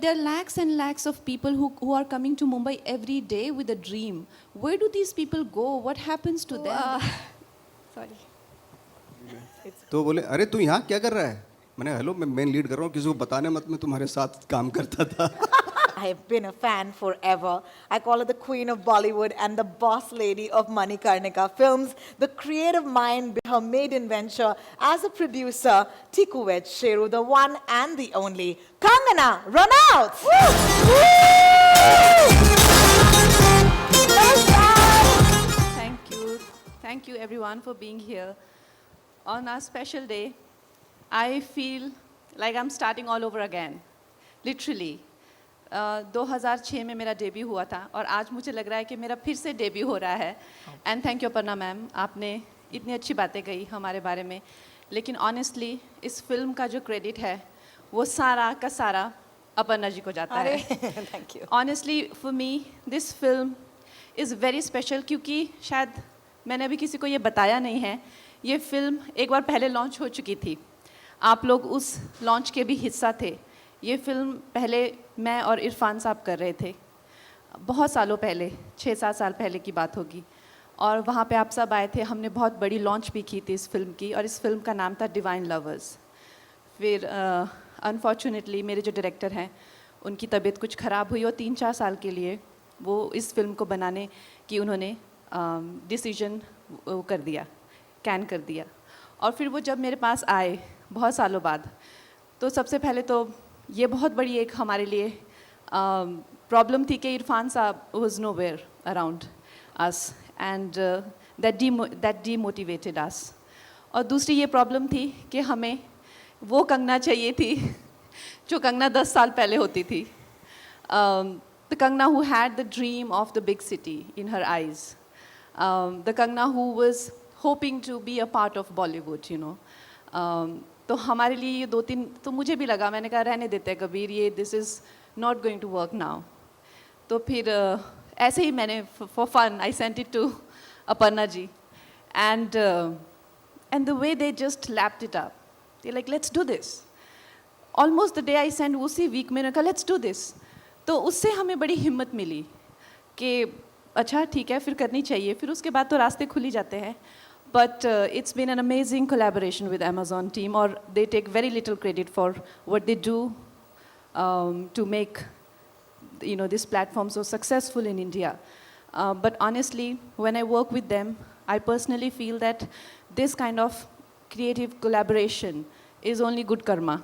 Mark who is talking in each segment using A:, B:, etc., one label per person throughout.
A: There are lakhs and lakhs of people who are coming to Mumbai every day with a dream. Where do these people go? What happens to them?
B: Sorry.
C: तो बोले अरे तू यहाँ क्या कर रहा है? मैंने हेलो मैं मेन लीड कर रहा हूँ, किसी को बताने मत, मैं तुम्हारे साथ काम करता था.
B: I have been a fan forever. I call her the queen of Bollywood and the boss lady of Manikarnika Films, the creative mind behind her maiden venture as a producer, Tiku Weds Sheru, the one and the only Kangana Ranaut.
A: Thank you everyone for being here. On our special day, I feel like I'm starting all over again, literally. 2006 में मेरा debut हुआ था और आज मुझे लग रहा है कि मेरा फिर से डेब्यू हो रहा है. And thank you Aparna ma'am, आपने इतनी अच्छी बातें कही हमारे बारे में. लेकिन ऑनेस्टली इस फिल्म का जो क्रेडिट है वो सारा का सारा अपर्णा जी को जाता है.
B: Thank you.
A: Honestly for me this film is very special, क्योंकि शायद मैंने अभी किसी को ये बताया नहीं है. ये फिल्म एक बार पहले लॉन्च हो चुकी थी, आप लोग उस लॉन्च के भी हिस्सा थे. ये फिल्म पहले मैं और इरफान साहब कर रहे थे, बहुत सालों पहले, 6-7 साल पहले की बात होगी. और वहाँ पे आप सब आए थे. हमने बहुत बड़ी लॉन्च भी की थी इस फिल्म की, और इस फिल्म का नाम था डिवाइन लवर्स. फिर अनफॉर्चुनेटली मेरे जो डायरेक्टर हैं उनकी तबीयत कुछ ख़राब हुई और 3-4 साल के लिए वो इस फिल्म को बनाने की उन्होंने डिसीजन कर दिया, कैन कर दिया. और फिर वो जब मेरे पास आए बहुत सालों बाद, तो सबसे पहले तो ये बहुत बड़ी एक हमारे लिए प्रॉब्लम थी कि Irfan sahab was nowhere around us, and that demotivated us. और दूसरी ये प्रॉब्लम थी कि हमें वो कंगना चाहिए थी जो कंगना 10 साल पहले होती थी. The Kangana who had the dream of the big city in her eyes, the Kangana who was hoping to be a part of Bollywood, you know. तो हमारे लिए ये 2-3, तो मुझे भी लगा, मैंने कहा रहने देते हैं कबीर, ये this is not going to work now. तो फिर ऐसे ही मैंने for fun I sent it to Aparna ji, and the way they just lapped it up, they like let's do this. Almost the day I send उसी week मैंने कहा let's do this. तो उससे हमें बड़ी हिम्मत मिली कि अच्छा ठीक है, फिर करनी चाहिए. फिर उसके बाद तो रास्ते खुल ही जाते हैं. But it's been an amazing collaboration with Amazon team, or they take very little credit for what they do to make, you know, this platform so successful in India. But honestly, when I work with them, I personally feel that this kind of creative collaboration is only good karma.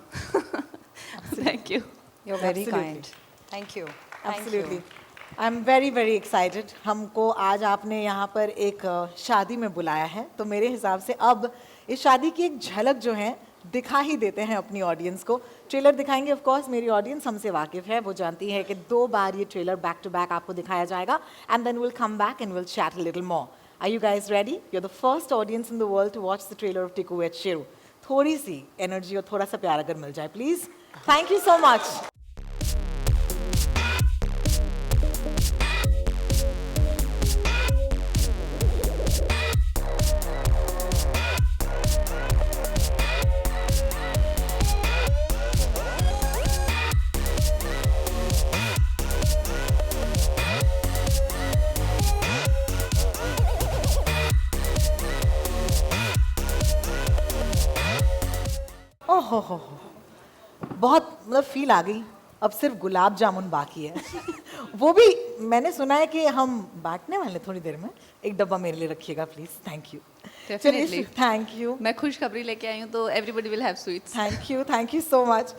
A: Thank you.
D: You're very
B: Absolutely.
D: kind. Thank you. Thank
B: Absolutely.
D: you.
B: I am very very excited. हमको आज आपने यहाँ पर एक शादी में बुलाया है, तो मेरे हिसाब से अब इस शादी की एक झलक जो है दिखा ही देते हैं अपनी ऑडियंस को. ट्रेलर दिखाएंगे. ऑफ कोर्स मेरी ऑडियंस हमसे वाकिफ़ है, वो जानती है कि 2 बार ये ट्रेलर बैक टू बैक आपको दिखाया जाएगा, and then will come back and will chat a little more. Are you guys ready? You are the first audience in the world to watch the trailer of Tiku weds Sheru. थोड़ी सी energy और थोड़ा सा प्यार अगर मिल जाए please. Thank you so much. ओहो हो, बहुत मतलब फील आ गई. अब सिर्फ गुलाब जामुन बाकी है. वो भी मैंने सुना है कि हम बांटने वाले थोड़ी देर में. एक डब्बा मेरे लिए रखिएगा please. Thank you.
A: Definitely.
B: Thank you.
A: मैं खुशखबरी लेके आई हूँ, तो everybody will have sweets.
B: Thank you so much.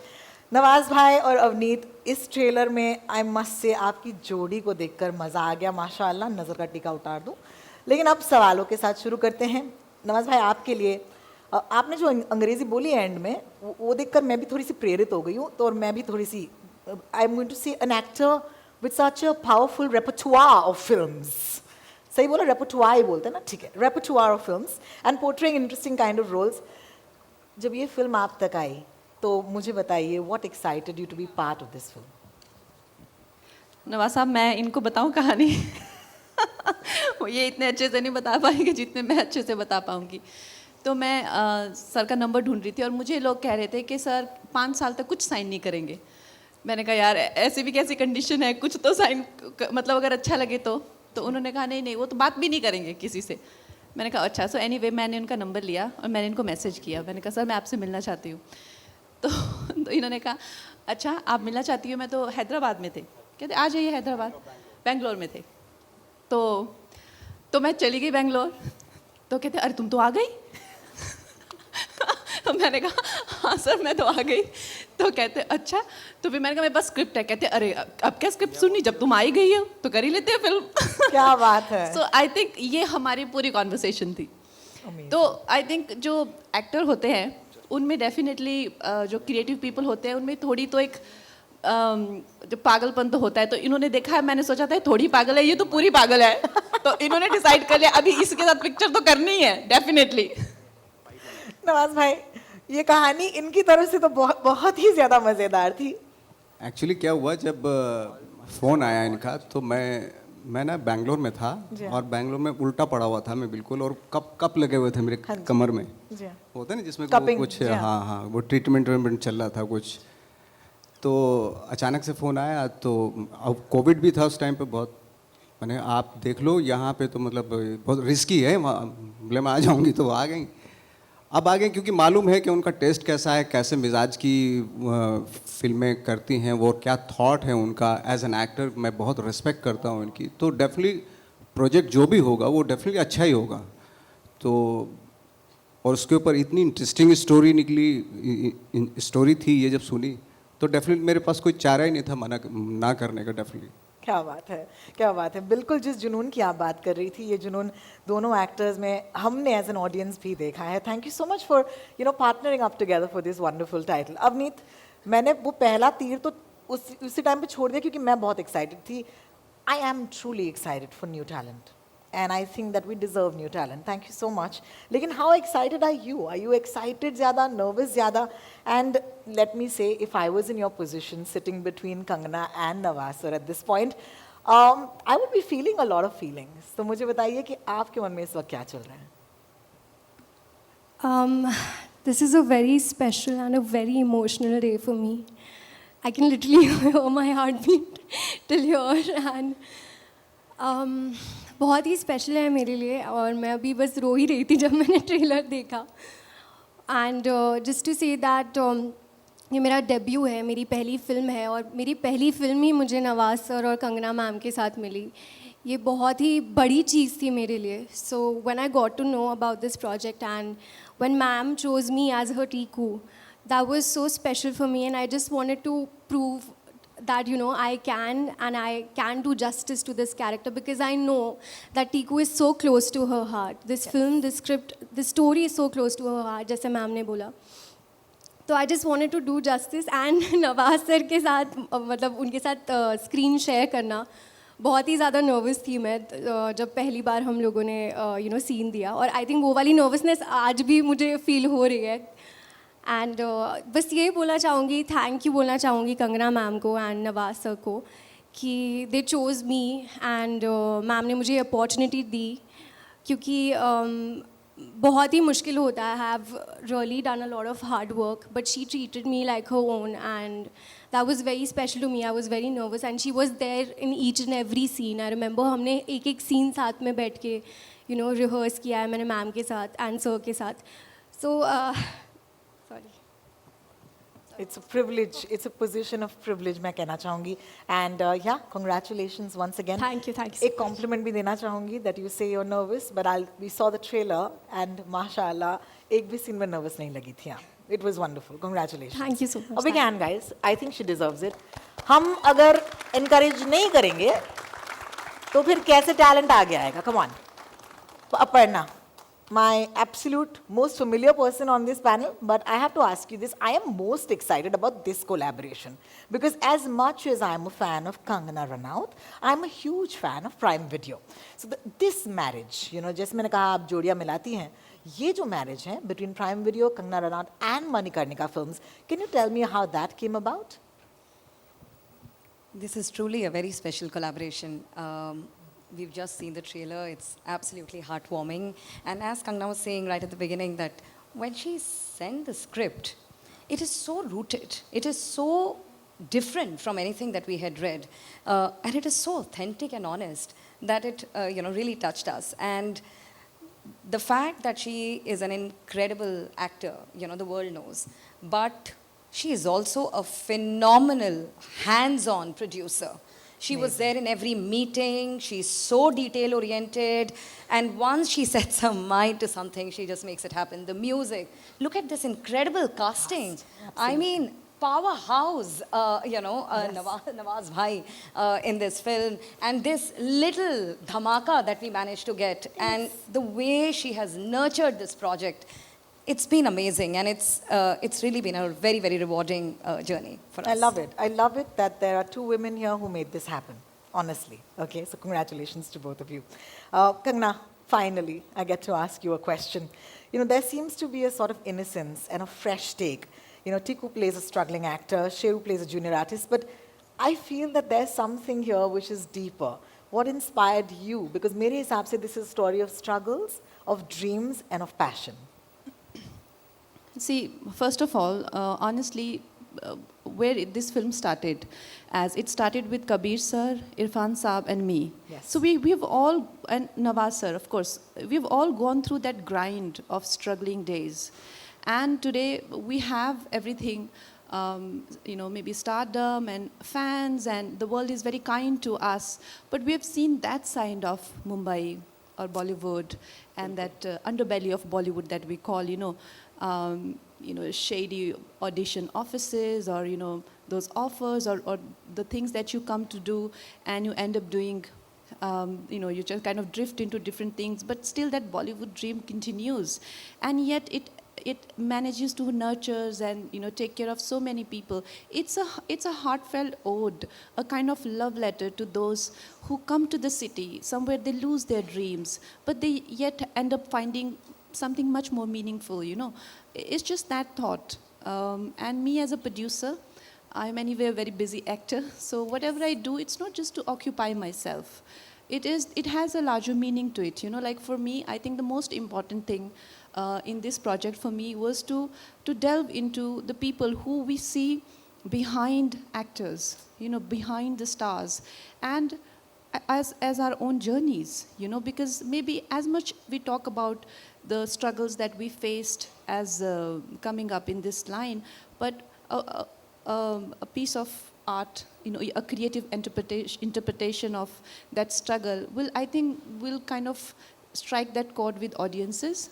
B: Nawaz भाई और अवनीत, इस ट्रेलर में आई मस्ट से आपकी जोड़ी को देखकर मज़ा आ गया. माशाल्लाह, नज़र का टीका उतार दूँ. लेकिन अब सवालों के साथ शुरू करते हैं. नवाज भाई, आपके लिए आपने जो अंग्रेज़ी बोली एंड में, वो देखकर मैं भी थोड़ी सी प्रेरित हो गई हूँ. तो और मैं भी थोड़ी सी, I am going to see an actor with such a powerful repertoire of films. सही बोला? रेपर्टुआर ही बोलते हैं ना? ठीक है. Repertoire of films and portraying interesting kind of roles. जब ये फिल्म आप तक आई तो मुझे बताइए, what excited you to be part of this film?
A: Nawaz sahab, मैं इनको बताऊं कहानी? ये इतने अच्छे से नहीं बता पाएंगे जितने मैं अच्छे से बता पाऊंगी. तो मैं सर का नंबर ढूंढ रही थी और मुझे लोग कह रहे थे कि सर 5 साल तक कुछ साइन नहीं करेंगे. मैंने कहा यार ऐसी भी कैसी कंडीशन है, कुछ तो साइन मतलब अगर अच्छा लगे तो उन्होंने कहा नहीं नहीं वो तो बात भी नहीं करेंगे किसी से। मैंने कहा अच्छा। सो एनीवे मैंने उनका नंबर लिया और मैंने इनको मैसेज किया। मैंने कहा सर मैं आपसे मिलना चाहती हूँ। तो इन्होंने कहा अच्छा आप मिलना चाहती हो, मैं तो हैदराबाद में थे। कहते आ जाइए हैदराबाद। बेंगलोर में थे तो मैं चली गई बेंगलोर। तो कहते अरे तुम तो आ गई। तो मैंने कहा हाँ सर मैं तो आ गई। तो कहते अच्छा। तो फिर मैंने कहा मेरे पास स्क्रिप्ट है। कहते अरे अब क्या स्क्रिप्ट सुननी, जब तुम आई गई हो तो कर ही लेते हैं फिल्म।
B: क्या बात है।
A: सो आई थिंक ये हमारी पूरी कॉन्वर्सेशन थी। तो आई थिंक जो एक्टर होते हैं उनमें डेफिनेटली जो क्रिएटिव पीपल होते हैं उनमें थोड़ी तो एक जो पागलपन तो होता है। तो इन्होंने देखा है, मैंने सोचा था थोड़ी पागल है, ये तो पूरी पागल है। तो इन्होंने डिसाइड कर लिया अभी इसके साथ पिक्चर तो करनी है डेफिनेटली।
B: नवाज भाई ये कहानी इनकी तरफ से तो बहुत ही ज्यादा मजेदार थी।
C: एक्चुअली क्या हुआ, जब फ़ोन आया इनका तो मैं ना बैंगलोर में था और बैंगलोर में उल्टा पड़ा हुआ था मैं बिल्कुल, और कप लगे हुए थे मेरे कमर में। होता है ना जिसमें कुछ हाँ वो ट्रीटमेंट चल रहा था कुछ। तो अचानक से फ़ोन आया, तो अब कोविड भी था उस टाइम पे बहुत। मैंने आप देख लो यहाँ पे तो मतलब बहुत रिस्की है, बोले मैं आ जाऊँगी तो आ गई। अब आ गए क्योंकि मालूम है कि उनका टेस्ट कैसा है, कैसे मिजाज की फिल्में करती हैं वो, क्या थॉट है उनका एज एन एक्टर। मैं बहुत रिस्पेक्ट करता हूँ इनकी। तो डेफिनेटली प्रोजेक्ट जो भी होगा वो डेफिनेटली अच्छा ही होगा। तो और उसके ऊपर इतनी इंटरेस्टिंग स्टोरी थी, ये जब सुनी तो डेफिनेटली मेरे पास कोई चारा ही नहीं था मना ना करने का। डेफिनेटली
B: क्या बात है, क्या बात है। बिल्कुल जिस जुनून की आप बात कर रही थी, ये जुनून दोनों एक्टर्स में हमने एज एन ऑडियंस भी देखा है। Thank you so much for partnering up together for this wonderful title. Avneet, मैंने वो पहला तीर तो उसी टाइम पे छोड़ दिया क्योंकि मैं बहुत एक्साइटेड थी। I am truly excited for new talent and I think that we deserve new talent. Thank you so much. लेकिन how excited are you? Are you excited ज़्यादा, nervous ज़्यादा? And let me say, if I was in your position, sitting between Kangana and Nawaz sir at this point, I would be feeling a lot of feelings. तो मुझे बताइए कि आपके मन में इस वक्त क्या चल रहा है?
E: This is a very special and a very emotional day for me. I can literally hear my heartbeat till here, and बहुत ही स्पेशल है मेरे लिए। और मैं अभी बस रो ही रही थी जब मैंने ट्रेलर देखा। And just to say that ये मेरा डेब्यू है, मेरी पहली फ़िल्म है, और मेरी पहली फ़िल्म ही मुझे नवाज सर और कंगना मैम के साथ मिली। ये बहुत ही बड़ी चीज़ थी मेरे लिए। So when I got to know about this project and when ma'am chose me as her Tiku, that was so special for me, and I just wanted to prove that I can do justice to this character, because I know that Tiku is so close to her heart. This film, this script, this story is so close to her heart, जैसे ma'am ने बोला। तो I just wanted to do justice, and Nawaz sir के साथ मतलब उनके साथ screen share करना, बहुत ही ज़्यादा नर्वस थी मैं जब पहली बार हम लोगों ने सीन दिया। और आई थिंक वो वाली नर्वसनेस आज भी मुझे फील हो रही है। एंड बस यही बोलना चाहूँगी, थैंक यू बोलना चाहूँगी कंगना मैम को एंड नवाज सर को कि दे चोज़ मी, एंड मैम ने मुझे अपॉर्चुनिटी दी, क्योंकि बहुत ही मुश्किल होता है। I have really done a lot of hard work, but she treated me like her own, and that was very special to me. I was very nervous and she was there in each and every scene. I remember हमने एक scene साथ में बैठ के rehearse किया है मैंने ma'am के साथ एंड सर के साथ। सो sorry.
B: It's a privilege. It's a position of privilege, मैं कहना चाहूँगी. And yeah, congratulations once again.
E: Thank you.
B: एक compliment भी देना चाहूँगी that you say you're nervous, but we saw the trailer and माशाल्लाह एक भी scene में nervous नहीं लगी थी. It was wonderful. Congratulations.
E: Thank you so much.
B: A big hand, guys. I think she deserves it. हम अगर encourage नहीं करेंगे तो फिर कैसे talent आगे आएगा? Come on. Aparna, my absolute most familiar person on this panel, but I have to ask you this. I am most excited about this collaboration because as much as I'm a fan of Kangana Ranaut, I'm a huge fan of Prime Video. So this marriage, जैसे मैंने कहा आप जोड़ियाँ मिलाती हैं, ये जो marriage है between Prime Video, Kangana Ranaut and Manikarnika Films, can you tell me how that came about?
D: This is truly a very special collaboration. We've just seen the trailer. It's absolutely heartwarming. And as Kangana was saying right at the beginning, that when she sent the script, it is so rooted. It is so different from anything that we had read. And it is so authentic and honest that it really touched us. And the fact that she is an incredible actor, the world knows, but she is also a phenomenal hands-on producer. She was there in every meeting. She's so detail-oriented. And once she sets her mind to something, she just makes it happen. The music. Look at this incredible casting. I mean, powerhouse, Nawaz Bhai in this film. And this little dhamaka that we managed to get. And the way she has nurtured this project. It's been amazing, and it's really been a very, very rewarding journey for us.
B: I love it. I love it that there are two women here who made this happen, honestly. Okay, so congratulations to both of you. Kangana, finally, I get to ask you a question. There seems to be a sort of innocence and a fresh take. Tiku plays a struggling actor, Sheru plays a junior artist, but I feel that there's something here which is deeper. What inspired you? Because mere hisab se this is a story of struggles, of dreams, and of passion.
A: See, first of all, honestly, where this film started, as it started with Kabir sir, Irfan Saab, and me.
B: Yes.
A: So we've all, and Nawaz sir, of course, we've all gone through that grind of struggling days. And today we have everything, maybe stardom and fans, and the world is very kind to us. But we have seen that side of Mumbai or Bollywood, and that underbelly of Bollywood that we call, shady audition offices, or those offers, or the things that you come to do and you end up doing, you just kind of drift into different things, but still that Bollywood dream continues, and yet it manages to nurtures and take care of so many people. It's a heartfelt ode, a kind of love letter to those who come to the city. Somewhere they lose their dreams, but they yet end up finding something much more meaningful. It's just that thought. And me as a producer, I'm anyway a very busy actor. So whatever I do, it's not just to occupy myself. It has a larger meaning to it. Like for me, I think the most important thing in this project for me was to delve into the people who we see behind actors, behind the stars, and as our own journeys, because maybe as much we talk about the struggles that we faced as coming up in this line, but a piece of art, a creative interpretation of that struggle will kind of strike that chord with audiences.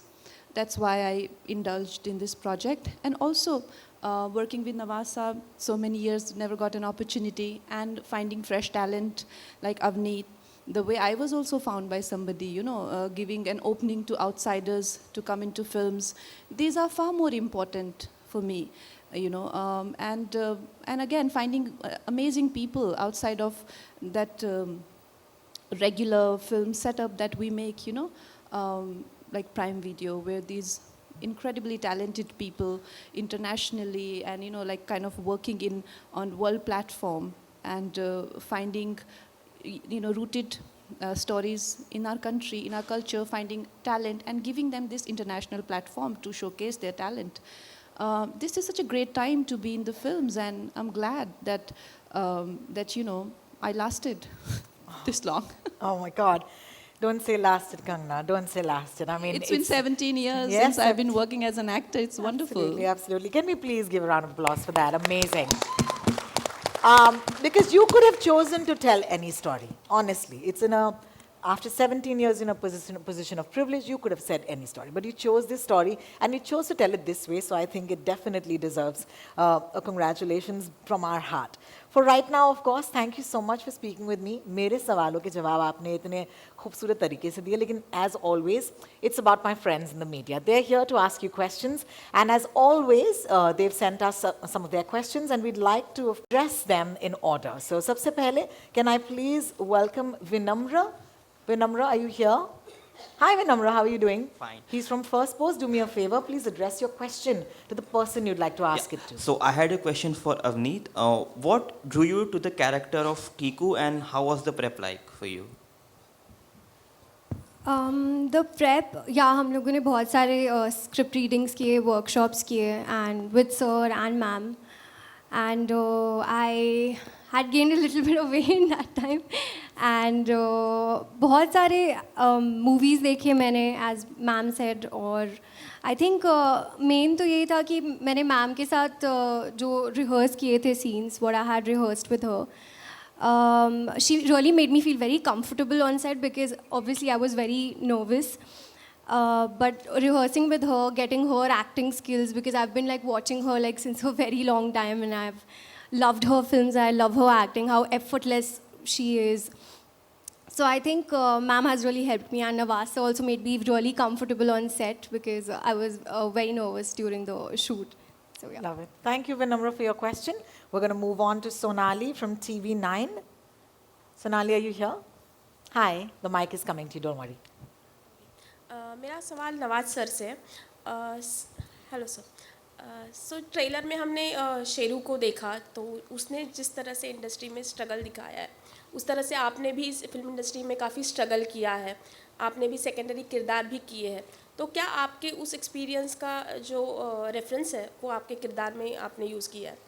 A: That's why I indulged in this project. And also working with Nawaz Saab so many years, never got an opportunity, and finding fresh talent like Avneet, the way I was also found by somebody, giving an opening to outsiders to come into films. These are far more important for me, and again, finding amazing people outside of that regular film setup that we make, like Prime Video, where these incredibly talented people internationally and, like kind of working on world platform and finding, rooted stories in our country, in our culture, finding talent and giving them this international platform to showcase their talent. This is such a great time to be in the films, and I'm glad that, I lasted this long.
B: Oh my God. Don't say lasted, Kangana. Don't say lasted. I mean,
A: it's been 17 years since I've been working as an actor. It's wonderful.
B: Absolutely, absolutely. Can we please give a round of applause for that? Amazing. Because you could have chosen to tell any story. Honestly, after 17 years in a position of privilege, you could have said any story. But you chose this story, and you chose to tell it this way, so I think it definitely deserves a congratulations from our heart. For right now, of course, thank you so much for speaking with me. मेरे सवालों के जवाब आपने इतने खूबसूरत तरीके से दिए, लेकिन as always, it's about my friends in the media. They're here to ask you questions, and as always, they've sent us some of their questions, and we'd like to address them in order. So, सबसे पहले, can I please welcome Vinamra? Vinamra, are you here? Hi Vinamra, how are you doing?
F: Fine.
B: He's from First Post. Do me a favor, please address your question to the person you'd like to ask it to.
F: So I had a question for Avneet. What drew you to the character of Tiku, and how was the prep like for you?
E: The prep, हम लोगों ने बहुत सारे script readings किए, workshops किए, and with sir and ma'am. and I had gained a little bit of weight in that time. And बहुत सारे movies देखे मैंने, as ma'am said, और I think main तो यही था कि मैंने मैम के साथ जो rehearse किए थे scenes, what I had rehearsed with her. She really made me feel very comfortable on set because obviously I was very nervous. But rehearsing with her, getting her acting skills, because I've been like watching her like since a very long time, and I've loved her films. I love her acting, how effortless she is. So I think ma'am has really helped me, and Nawaz also made me really comfortable on set because I was very nervous during the shoot. So yeah.
B: Love it. Thank you, Vinamra, for your question. We're going to move on to Sonali from TV9. Sonali, are you here? Hi, the mic is coming to you, don't worry.
G: मेरा सवाल Nawaz sir से है। Hello sir. सो trailer में हमने शेरू को देखा, तो उसने जिस तरह से इंडस्ट्री में स्ट्रगल दिखाया है, उस तरह से आपने भी इस फिल्म इंडस्ट्री में काफ़ी स्ट्रगल किया है, आपने भी सेकेंडरी किरदार भी किए हैं। तो क्या आपके उस एक्सपीरियंस का जो रेफरेंस है वो आपके किरदार में आपने यूज़ किया है?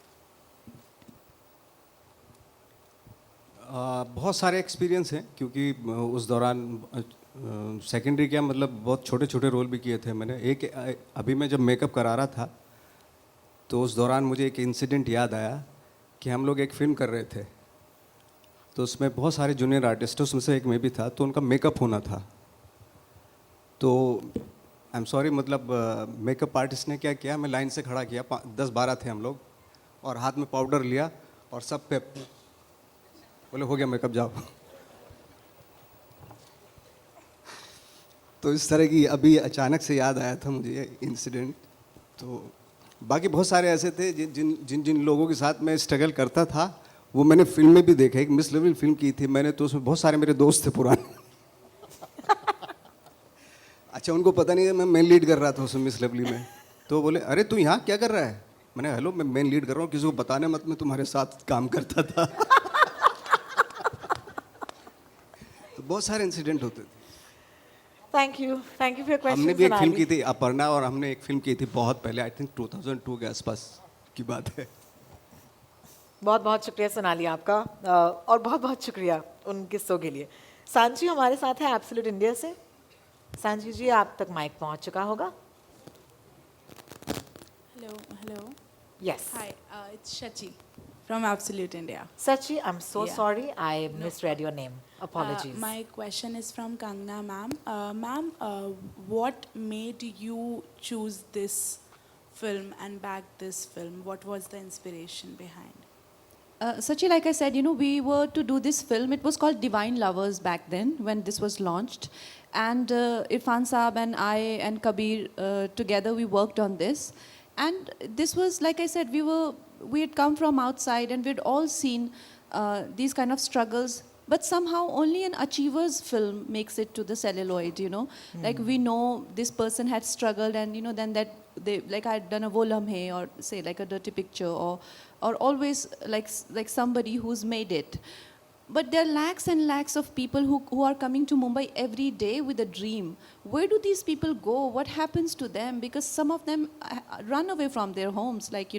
C: बहुत सारे एक्सपीरियंस हैं, क्योंकि उस दौरान सेकेंडरी क्या मतलब बहुत छोटे छोटे रोल भी किए थे मैंने। एक अभी मैं जब मेकअप करा रहा था तो उस दौरान मुझे एक इंसिडेंट याद आया कि हम लोग एक फ़िल्म कर रहे थे, तो उसमें बहुत सारे जूनियर आर्टिस्ट, उसमें से एक मैं भी था, तो उनका मेकअप होना था। तो आई एम सॉरी, मतलब मेकअप आर्टिस्ट ने क्या किया, मैं लाइन से खड़ा किया, 10-12 थे हम लोग, और हाथ में पाउडर लिया और सब पे बोले हो गया मेकअप, जाओ। तो इस तरह की अभी अचानक से याद आया था मुझे ये इंसिडेंट। तो बाकी बहुत सारे ऐसे थे जिन जिन लोगों के साथ मैं स्ट्रगल करता था, वो मैंने फिल्म में भी देखा। एक मिस लेवल फिल्म की थी मैंने, तो उसमें बहुत सारे मेरे दोस्त थे पुराने। अच्छा, उनको पता नहीं है मैं मेन लीड कर रहा था उसमें मिस लवली में, तो बोले अरे तू यहाँ क्या कर रहा है? मैंने हेलो, मैं मेन लीड कर रहा हूँ, किसी को बताने मत, मैं तुम्हारे साथ काम करता था। तो बहुत सारे इंसिडेंट होते थे।
B: Thank you for your question.
C: हमने भी एक फिल्म की थी अपर्णा, और हमने एक फिल्म की थी बहुत पहले, आई थिंक 2002 के आसपास की बात है।
B: बहुत बहुत शुक्रिया सोनाली आपका, और बहुत बहुत शुक्रिया उन किस्सों के लिए। सांची हमारे साथ है एब्सोल्यूट इंडिया से। सांची जी, आप तक माइक पहुंच चुका होगा।
H: Hello.
B: Yes.
H: Hi, it's Shachi from Absolute India.
B: Sachi, I am so
H: Yeah.
B: Sorry, I misread your name. Apologies.
H: My question is from Kangana ma'am. Ma'am, what made you choose this film and back this film? What was the inspiration behind?
A: Sachi, like I said, we were to do this film. It was called Divine Lovers back then when this was launched. And Irfan Saab and I and Kabir together, we worked on this. And this was, like I said, we had come from outside and we'd all seen these kind of struggles. But somehow only an achiever's film makes it to the celluloid, Like we know this person had struggled, and then that they, like I had done a Wo Lamhe, or say like a dirty picture, or always like somebody who's made it. But there are lakhs and lakhs of people who are coming to Mumbai every day with a dream. Where do these people go? What happens to them? Because some of them run away from their homes, like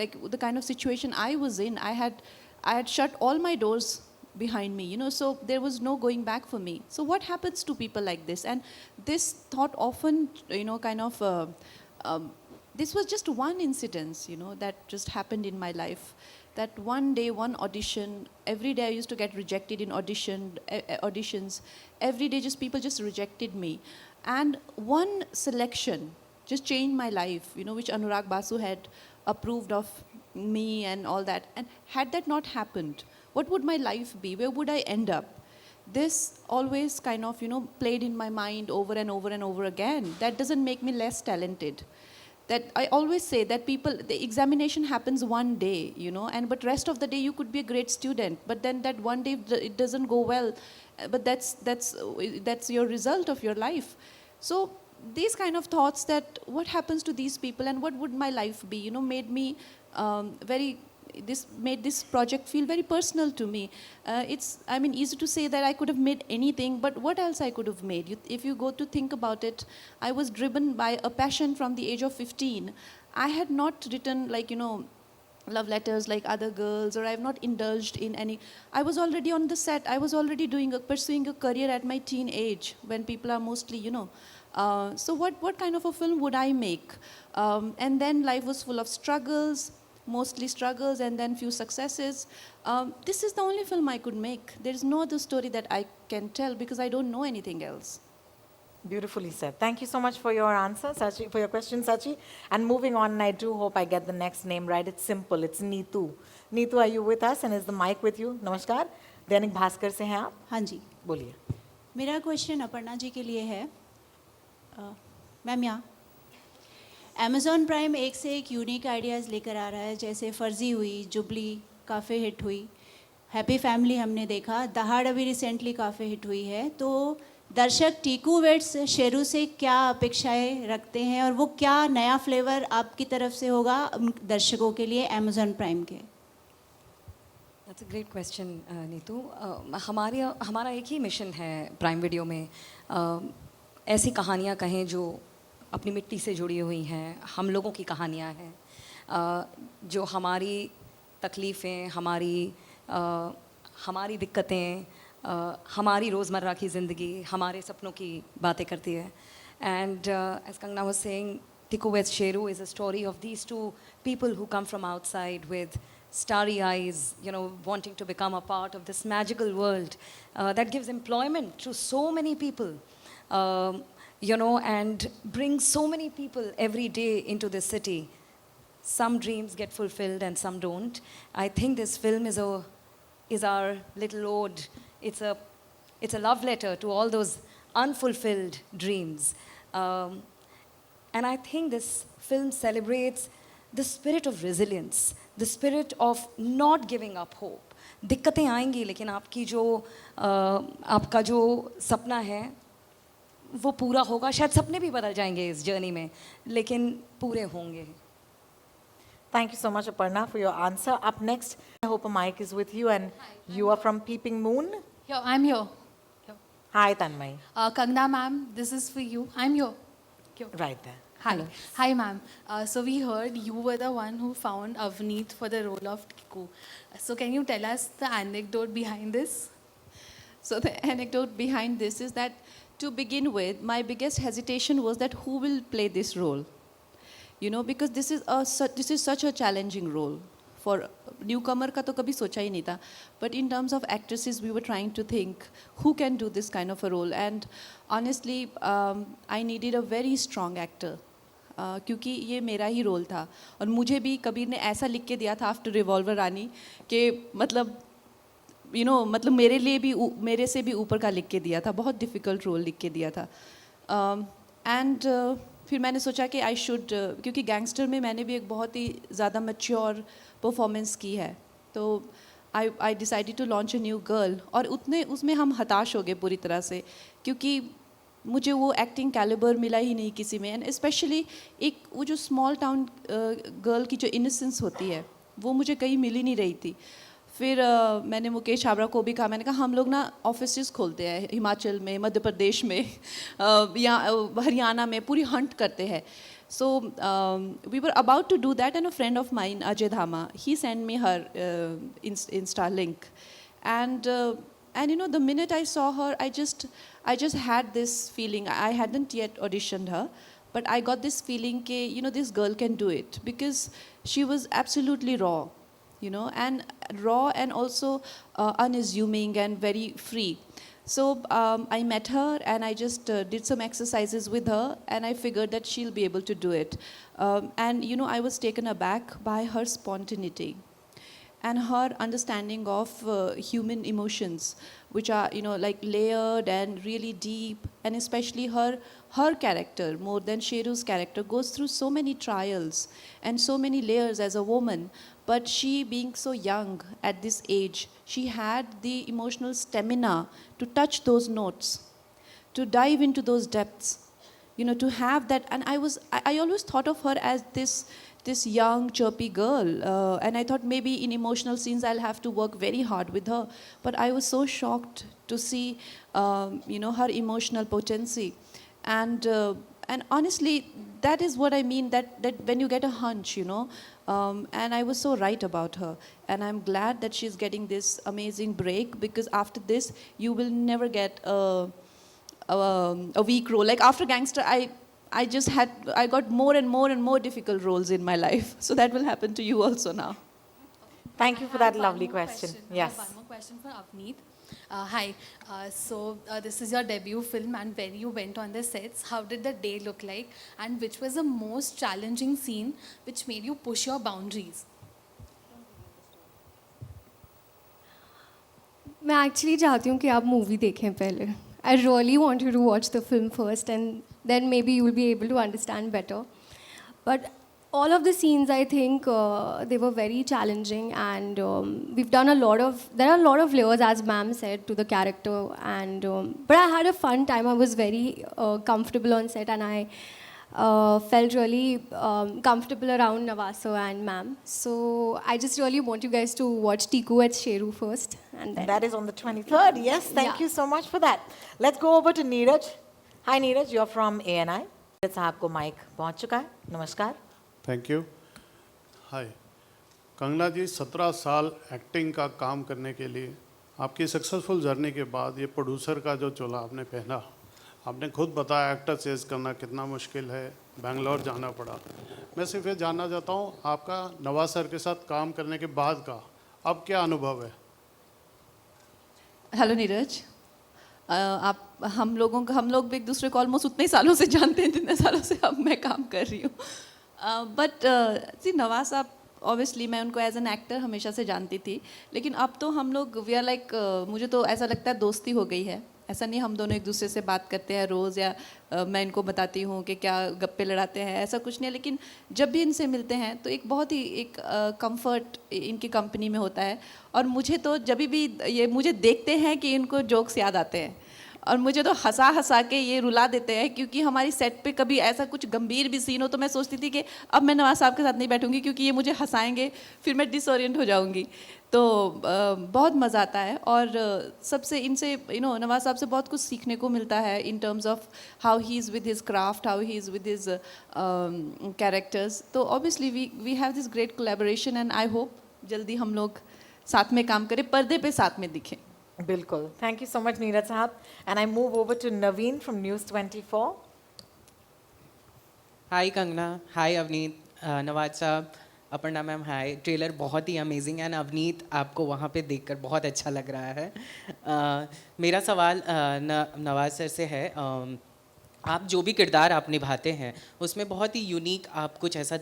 A: like the kind of situation I was in. I had shut all my doors behind me, so there was no going back for me. So what happens to people like this? And this thought often, this was just one incident, that just happened in my life. That one day, one audition, every day I used to get rejected in auditions. Every day people just rejected me. And one selection just changed my life, which Anurag Basu had approved of me and all that. And had that not happened, what would my life be? Where would I end up? This always kind of, played in my mind over and over and over again. That doesn't make me less talented. That I always say that the examination happens one day, but rest of the day you could be a great student. But then that one day it doesn't go well, but that's your result of your life. So these kind of thoughts, that what happens to these people and what would my life be, made me made this project feel very personal to me. It's easy to say that I could have made anything, but what else I could have made? If you go to think about it, I was driven by a passion from the age of 15. I had not written love letters like other girls, or I've not indulged in any. I was already on the set. I was already pursuing a career at my teen age when people are mostly, so what kind of a film would I make? And then life was full of struggles, mostly struggles, and then few successes. This is the only film I could make. There is no other story that I can tell because I don't know anything else.
B: Beautifully said. Thank you so much for your answer, Sachi, for your question, Sachi. And moving on, I do hope I get the next name right. It's simple. It's Neetu. Neetu, are you with us? And is the mic with you? नमस्कार. दैनिक भास्कर से हैं आप?
I: हाँ जी,
B: बोलिए.
I: मेरा question Aparna ji के लिए है. मैम यहाँ अमेज़ॉन प्राइम एक से एक यूनिक आइडियाज़ लेकर आ रहा है, जैसे फर्जी हुई, जुबली काफ़ी हिट हुई, हैप्पी फैमिली हमने देखा, दहाड़ अभी रिसेंटली काफ़ी हिट हुई है. तो दर्शक टीकू वेड्स शेरू से क्या अपेक्षाएं रखते हैं और वो क्या नया फ्लेवर आपकी तरफ से होगा दर्शकों के लिए अमेज़ॉन प्राइम के?
D: That's a great question, Neetu. हमारा एक ही मिशन है प्राइम वीडियो में. ऐसी कहानियाँ कहें जो अपनी मिट्टी से जुड़ी हुई हैं, हम लोगों की कहानियाँ हैं, जो हमारी तकलीफ़ें, हमारी दिक्कतें, हमारी रोज़मर्रा की ज़िंदगी, हमारे सपनों की बातें करती है. And as Kangana was saying, Tiku Weds Sheru is a story of these two people who come from outside with starry eyes, wanting to become a part of this magical world that gives employment to so many people, and brings so many people every day into this city. Some dreams get fulfilled and some don't. I think this film is our little ode. It's a love letter to all those unfulfilled dreams. And I think this film celebrates the spirit of resilience, the spirit of not giving up hope. दिक्कतें आएंगी, लेकिन आपका जो सपना है वो पूरा होगा. शायद सपने भी बदल जाएंगे इस जर्नी में, लेकिन पूरे होंगे.
B: Thank you so much, Aparna, for your answer. Up next, I hope a mic is with you, and you are from Peeping Moon.
J: Here, I'm here.
B: Hi, Tanmay.
J: Kangana ma'am, this is for you. I'm here.
B: Right there.
J: Hi. Hi, ma'am. So we heard you were the one who found Avneet for the role of Tiku. So can you tell us the anecdote behind this?
A: So the anecdote behind this is that, to begin with, my biggest hesitation was that who will play this role? Because this is such a challenging role. For newcomer का तो कभी सोचा ही नहीं था. But in terms of actresses, we were trying to think who can do this kind of a role. And honestly, I needed a very strong actor. क्योंकि ये मेरा ही role था. और मुझे भी कबीर ने ऐसा लिख के दिया था आफ्टर रिवॉल्वर रानी कि मतलब मेरे लिए भी मेरे से भी ऊपर का लिख के दिया था. बहुत डिफ़िकल्ट रोल लिख के दिया था. एंड फिर मैंने सोचा कि आई शुड, क्योंकि गैंगस्टर में मैंने भी एक बहुत ही ज़्यादा मैच्योर परफॉर्मेंस की है, तो I decided to launch a new girl. और उसमें हम हताश हो गए पूरी तरह से, क्योंकि मुझे वो एक्टिंग कैलिबर मिला ही नहीं किसी में. एंड स्पेशली एक वो जो स्मॉल टाउन गर्ल की जो इनोसेंस होती है वो मुझे कहीं मिल ही नहीं रही थी. फिर मैंने मुकेश छाबड़ा को भी कहा, मैंने कहा हम लोग ना ऑफिसेस खोलते हैं हिमाचल में, मध्य प्रदेश में, या हरियाणा में, पूरी हंट करते हैं. So we were about to do that, and a friend of mine, Ajay Dhama, he sent me her Insta link, and the minute I saw her, I just had this feeling. I hadn't yet auditioned her, but I got this feeling that this girl can do it, because she was absolutely raw, and raw and also unassuming and very free. So I met her and I just did some exercises with her, and I figured that she'll be able to do it. And I was taken aback by her spontaneity and her understanding of human emotions, which are like layered and really deep. And especially her character, more than Sheru's character, goes through so many trials and so many layers as a woman. But she, being so young at this age, she had the emotional stamina to touch those notes, to dive into those depths, to have that. And I always thought of her as this young, chirpy girl. And I thought maybe in emotional scenes I'll have to work very hard with her. But I was so shocked to see, her emotional potency. And honestly, that is what I mean, that when you get a hunch, And I was so right about her. And I'm glad that she's getting this amazing break, because after this, you will never get a weak role. Like after Gangster, I got more and more difficult roles in my life. So that will happen to you also now.
B: Thank you for that lovely question.
J: I
B: Yes.
J: have one more question for Avneet. Hi. So this is your debut film, and when you went on the sets, how did the day look like? And which was the most challenging scene which made you push your boundaries?
E: मैं actually चाहती हूँ कि आप movie देखें पहले. I really want you to watch the film first, and then maybe you will be able to understand better. But all of the scenes, I think, they were very challenging, and we've done there are a lot of layers, as ma'am said, to the character, and but I had a fun time. I was very comfortable on set, and I felt really comfortable around Nawaz sir and ma'am. So I just really want you guys to watch Tiku Weds Sheru first, and then.
B: That is on the 23rd. Yes, thank you so much for that. Let's go over to Neeraj. Hi Neeraj, you're from ANI. Neeraj साहब को mic पहुंच चुका है. नमस्कार.
K: Thank you. Hi Kangana ji, 17 साल acting का काम करने के लिए आपकी सक्सेसफुल जर्नी के बाद ये प्रोड्यूसर का जो चोला आपने पहना, आपने खुद बताया एक्टर चेज करना कितना मुश्किल है, बेंगलोर जाना पड़ा. मैं सिर्फ ये जानना चाहता हूँ आपका नवाज सर के साथ काम करने के बाद का अब क्या अनुभव है?
A: हेलो नीरज. हम लोग भी एक दूसरे को ऑलमोस्ट उतने ही सालों से जानते हैं जितने सालों से अब मैं काम कर रही हूँ. बट जी नवाज साहब, ऑब्वियसली मैं उनको एज एन एक्टर हमेशा से जानती थी, लेकिन अब तो हम लोग वी आर लाइक, मुझे तो ऐसा लगता है दोस्ती हो गई है. ऐसा नहीं हम दोनों एक दूसरे से बात करते हैं रोज़, या मैं इनको बताती हूँ कि क्या गप्पे लड़ाते हैं, ऐसा कुछ नहीं है. लेकिन जब भी इनसे मिलते हैं तो एक बहुत ही एक कंफर्ट इनकी कंपनी में होता है. और मुझे तो जब भी ये मुझे देखते हैं कि इनको जोक्स याद आते हैं, और मुझे तो हंसा हंसा के ये रुला देते हैं, क्योंकि हमारी सेट पे कभी ऐसा कुछ गंभीर भी सीन हो तो मैं सोचती थी कि अब मैं नवाज साहब के साथ नहीं बैठूंगी, क्योंकि ये मुझे हंसाएंगे, फिर मैं डिसओरिएंट हो जाऊंगी. तो बहुत मज़ा आता है. और सबसे इनसे नवाज साहब से बहुत कुछ सीखने को मिलता है in terms of how he is with his craft, how he is with his characters. तो obviously we have this great collaboration, and I hope जल्दी हम लोग साथ में काम करें, पर्दे पे साथ में दिखें.
B: बिल्कुल. Thank you so much Neeraj sahab. And I move over to Naveen from news 24.
L: Hi Kangana, hi Avneet, Nawaz sahab, Aparna ma'am, hi. Trailer बहुत ही अमेजिंग है, अवनीत आपको वहाँ पे देखकर बहुत अच्छा लग रहा है. मेरा सवाल नवाज सर से है. आप जो भी किरदार आप निभाते हैं उसमें बहुत ही यूनिक आप कुछ ऐसा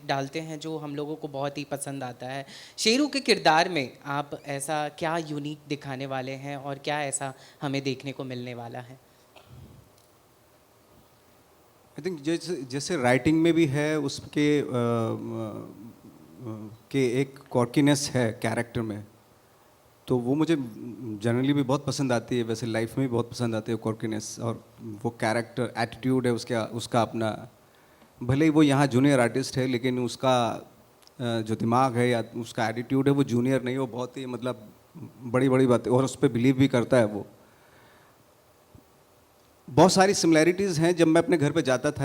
L: डालते हैं जो हम लोगों को बहुत ही पसंद आता है. शेरू के किरदार में आप ऐसा क्या यूनिक दिखाने वाले हैं और क्या ऐसा हमें देखने को मिलने वाला है?
C: आई थिंक जैसे राइटिंग में भी है उसके के एक कॉर्कीनेस है कैरेक्टर में, तो वो मुझे जनरली भी बहुत पसंद आती है. वैसे लाइफ में भी बहुत पसंद आती है कॉर्कीनेस, और वो कैरेक्टर एटीट्यूड है उसका अपना. भले ही वो यहाँ जूनियर आर्टिस्ट है, लेकिन उसका जो दिमाग है या उसका एटीट्यूड है वो जूनियर नहीं, वो बहुत ही मतलब बड़ी बड़ी बातें, और उस पर बिलीव भी करता है वो. बहुत सारी सिमिलैरिटीज़ हैं. जब मैं अपने घर पे जाता था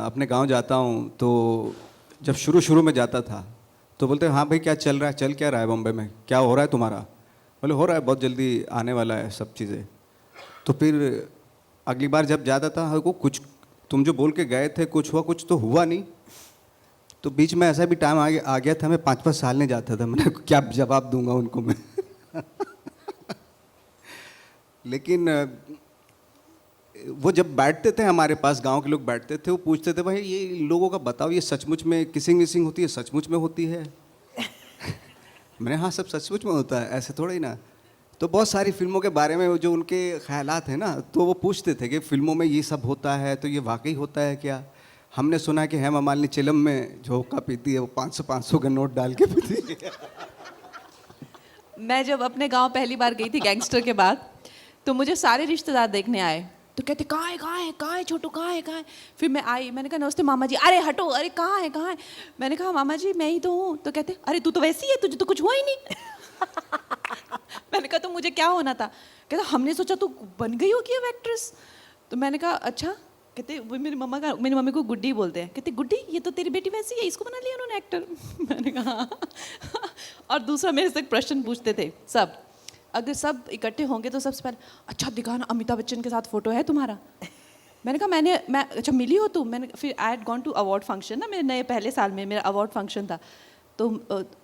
C: अपने गांव जाता हूँ, तो जब शुरू में जाता था तो बोलते हाँ भाई क्या चल रहा है, चल क्या रहा है बॉम्बे में, क्या हो रहा है तुम्हारा? बोले हो रहा है, बहुत जल्दी आने वाला है सब चीज़ें. तो फिर अगली बार जब जाता था, को कुछ तुम जो बोल के गए थे कुछ हुआ, कुछ तो हुआ नहीं. तो बीच में ऐसा भी टाइम आ गया था, मैं 5-5 साल नहीं जाता था. मैंने क्या जवाब दूंगा उनको मैं. लेकिन वो जब बैठते थे हमारे पास, गांव के लोग बैठते थे, वो पूछते थे भाई ये लोगों का बताओ, ये सचमुच में किसिंग विसिंग होती है, सचमुच में होती है? मैंने हाँ सब सचमुच में होता है, ऐसे थोड़ा ही ना. तो बहुत सारी फिल्मों के बारे में जो उनके ख्यालात हैं ना, तो वो पूछते थे कि फिल्मों में ये सब होता है तो ये वाकई होता है क्या? हमने सुना कि हेमा मालिनी चिलम में जो हुक्का पीती है वो 500 का नोट डाल के पीती है.
A: मैं जब अपने गांव पहली बार गई थी गैंगस्टर के बाद, तो मुझे सारे रिश्तेदार देखने आए, तो कहते कहाँ है छोटू, कहाँ है. फिर मैं आई, मैंने कहा नमस्ते मामा जी. अरे हटो, अरे कहाँ है. मैंने कहा मामा जी मैं ही तो हूँ. तो कहते अरे तू तो वैसी है, तुझे तो कुछ हुआ ही नहीं. मैंने कहा तो मुझे क्या होना था? कहता हमने सोचा तू बन गई होगी अब एक्ट्रेस. तो मैंने कहा अच्छा. कहते वो मेरी मम्मी को गुड्डी बोलते हैं, कहते गुड्डी ये तो तेरी बेटी वैसी है, इसको बना लिया उन्होंने एक्टर। मैंने कहा हाँ। और दूसरा मेरे से एक प्रश्न पूछते थे सब, अगर सब इकट्ठे होंगे तो सबसे पहले अच्छा दिखाना अमिताभ बच्चन के साथ फोटो है तुम्हारा। मैंने कहा मैं अच्छा मिली हो तुम? मैंने फिर I had gone to award function ना, मेरे नए पहले साल में मेरा अवार्ड फंक्शन था, तो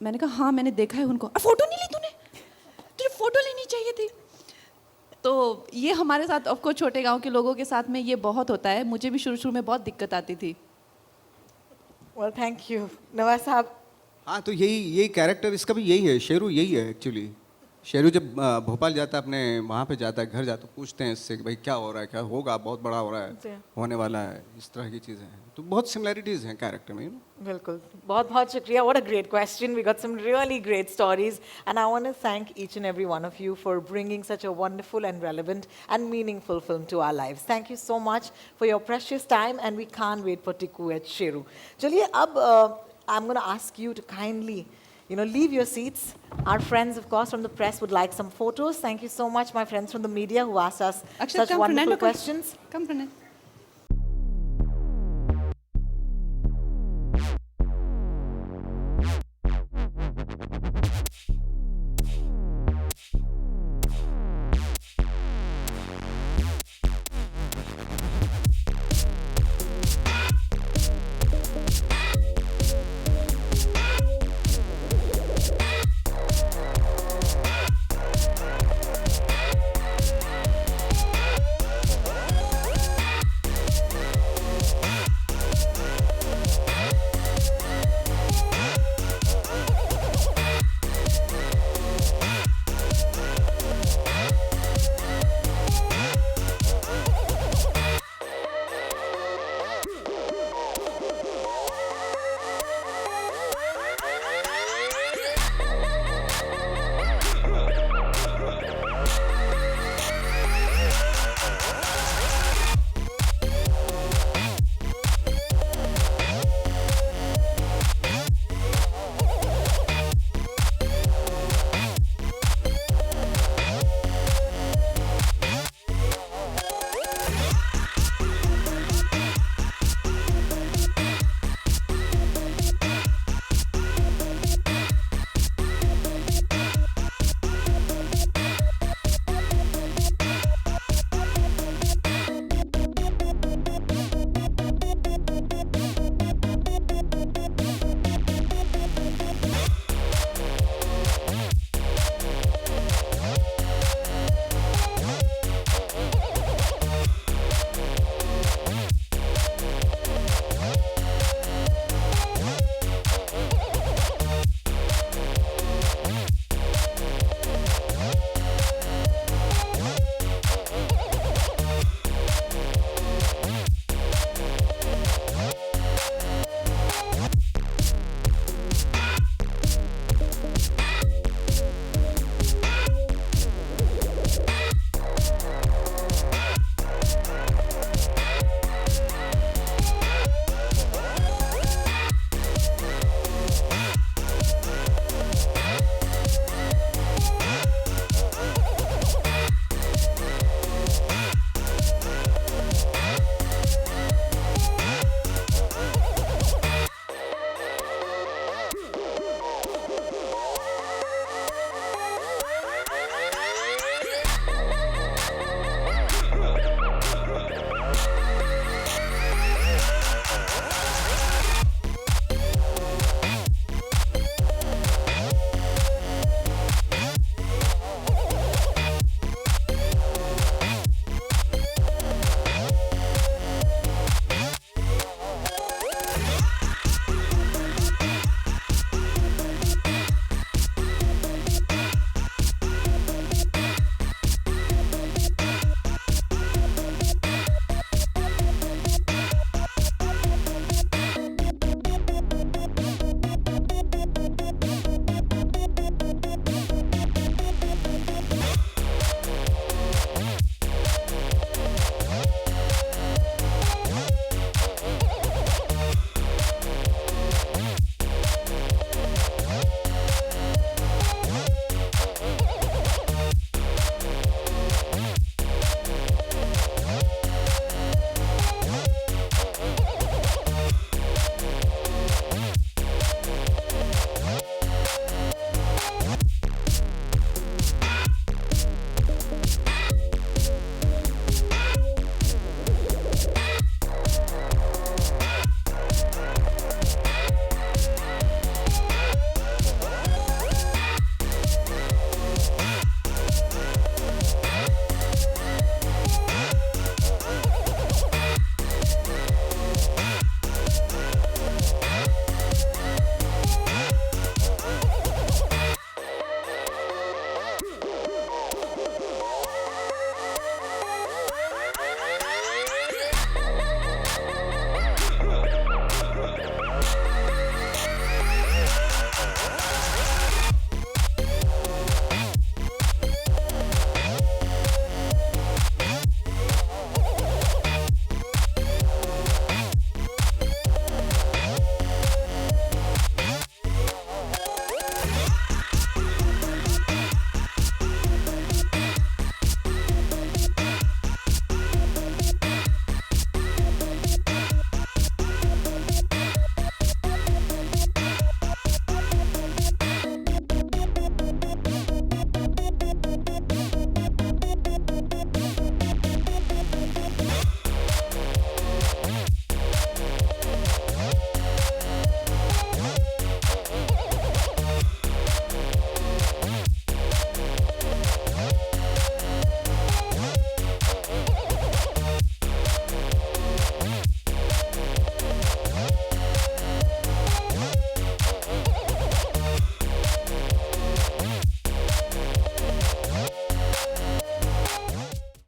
A: मैंने कहा हाँ मैंने देखा है उनको। फोटो नहीं ली तूने? तुझे फोटो लेनी चाहिए थी। तो ये हमारे साथ ऑफकोर्स छोटे गांव के लोगों के साथ में ये बहुत होता है, मुझे भी शुरू में बहुत दिक्कत आती थी।
B: वेल थैंक यू नवाज साहब।
C: हाँ तो यही कैरेक्टर इसका भी यही है, शेरू यही है एक्चुअली। शेरू जब भोपाल जाता है, अपने वहाँ पे जाता है, घर जाता है, पूछते हैं इससे कि भाई क्या हो रहा है, क्या होगा, बहुत बड़ा हो रहा है, होने वाला है, इस तरह की चीज़ें हैं। तो बहुत सिमिलैरिटीज़ हैं कैरेक्टर में,
B: बिल्कुल। बहुत बहुत शुक्रिया। What a great question, we got some really great stories and I want to thank each and every one of you for bringing such a wonderful and relevant and meaningful film to our lives. Thank you so much for your precious time and we can't wait for Tiku weds Sheru. चलिए अब I am gonna ask you to kindly leave your seats. Our friends, of course, from the press would like some photos. Thank you so much, my friends from the media who asked us such wonderful questions.
A: Come, Pranay.